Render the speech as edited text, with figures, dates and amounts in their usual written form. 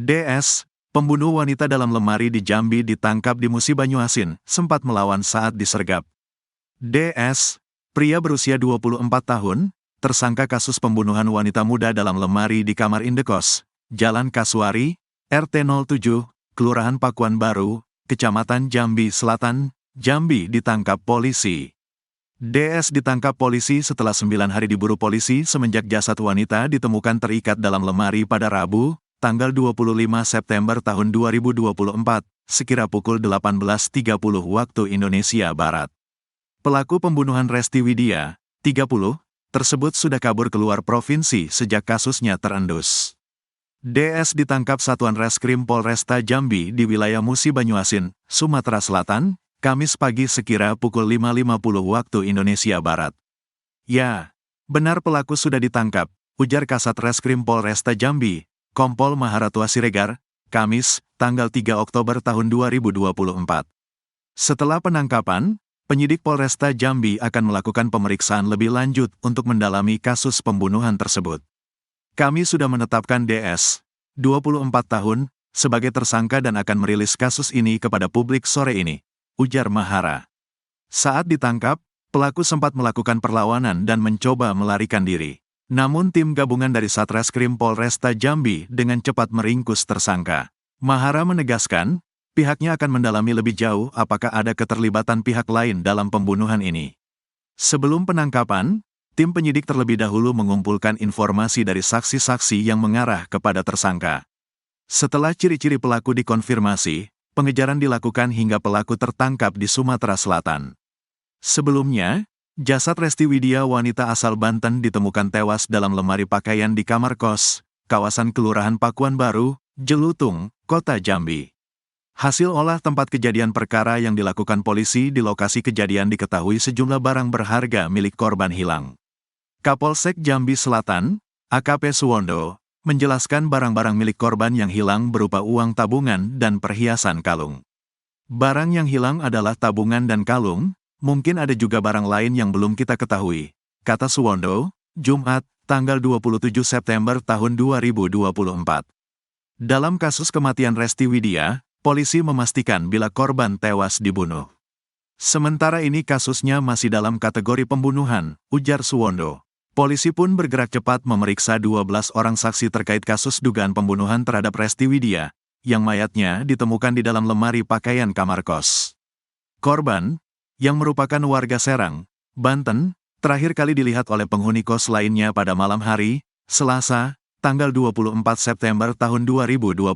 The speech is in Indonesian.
DS, pembunuh wanita dalam lemari di Jambi ditangkap di Musi Banyuasin, sempat melawan saat disergap. DS, pria berusia 24 tahun, tersangka kasus pembunuhan wanita muda dalam lemari di kamar indekos, Jalan Kasuari, RT 07, Kelurahan Pakuan Baru, Kecamatan Jambi Selatan, Jambi ditangkap polisi. DS ditangkap polisi setelah 9 hari diburu polisi semenjak jasad wanita ditemukan terikat dalam lemari pada Rabu, tanggal 25 September tahun 2024, sekira pukul 18.30 waktu Indonesia Barat. Pelaku pembunuhan Resti Widya, 30, tersebut sudah kabur keluar provinsi sejak kasusnya terendus. DS ditangkap Satuan Reskrim Polresta Jambi di wilayah Musi Banyuasin, Sumatera Selatan, Kamis pagi sekira pukul 5.50 waktu Indonesia Barat. Ya, benar pelaku sudah ditangkap, ujar Kasat Reskrim Polresta Jambi, Kompol Maharatua Siregar, Kamis, tanggal 3 Oktober tahun 2024. Setelah penangkapan, penyidik Polresta Jambi akan melakukan pemeriksaan lebih lanjut untuk mendalami kasus pembunuhan tersebut. Kami sudah menetapkan DS, 24 tahun, sebagai tersangka dan akan merilis kasus ini kepada publik sore ini, ujar Mahara. Saat ditangkap, pelaku sempat melakukan perlawanan dan mencoba melarikan diri. Namun tim gabungan dari Satreskrim Polresta Jambi dengan cepat meringkus tersangka. Mahara menegaskan, pihaknya akan mendalami lebih jauh apakah ada keterlibatan pihak lain dalam pembunuhan ini. Sebelum penangkapan, tim penyidik terlebih dahulu mengumpulkan informasi dari saksi-saksi yang mengarah kepada tersangka. Setelah ciri-ciri pelaku dikonfirmasi, pengejaran dilakukan hingga pelaku tertangkap di Sumatera Selatan. Sebelumnya, jasad Resti Widya wanita asal Banten ditemukan tewas dalam lemari pakaian di kamar kos, kawasan Kelurahan Pakuan Baru, Jelutung, Kota Jambi. Hasil olah tempat kejadian perkara yang dilakukan polisi di lokasi kejadian diketahui sejumlah barang berharga milik korban hilang. Kapolsek Jambi Selatan, AKP Suwondo, menjelaskan barang-barang milik korban yang hilang berupa uang tabungan dan perhiasan kalung. Barang yang hilang adalah tabungan dan kalung, mungkin ada juga barang lain yang belum kita ketahui, kata Suwondo, Jumat, tanggal 27 September tahun 2024. Dalam kasus kematian Resti Widya, polisi memastikan bila korban tewas dibunuh. Sementara ini kasusnya masih dalam kategori pembunuhan, ujar Suwondo. Polisi pun bergerak cepat memeriksa 12 orang saksi terkait kasus dugaan pembunuhan terhadap Resti Widya, yang mayatnya ditemukan di dalam lemari pakaian kamar kos. Korban, yang merupakan warga Serang, Banten, terakhir kali dilihat oleh penghuni kos lainnya pada malam hari, Selasa, tanggal 24 September tahun 2024.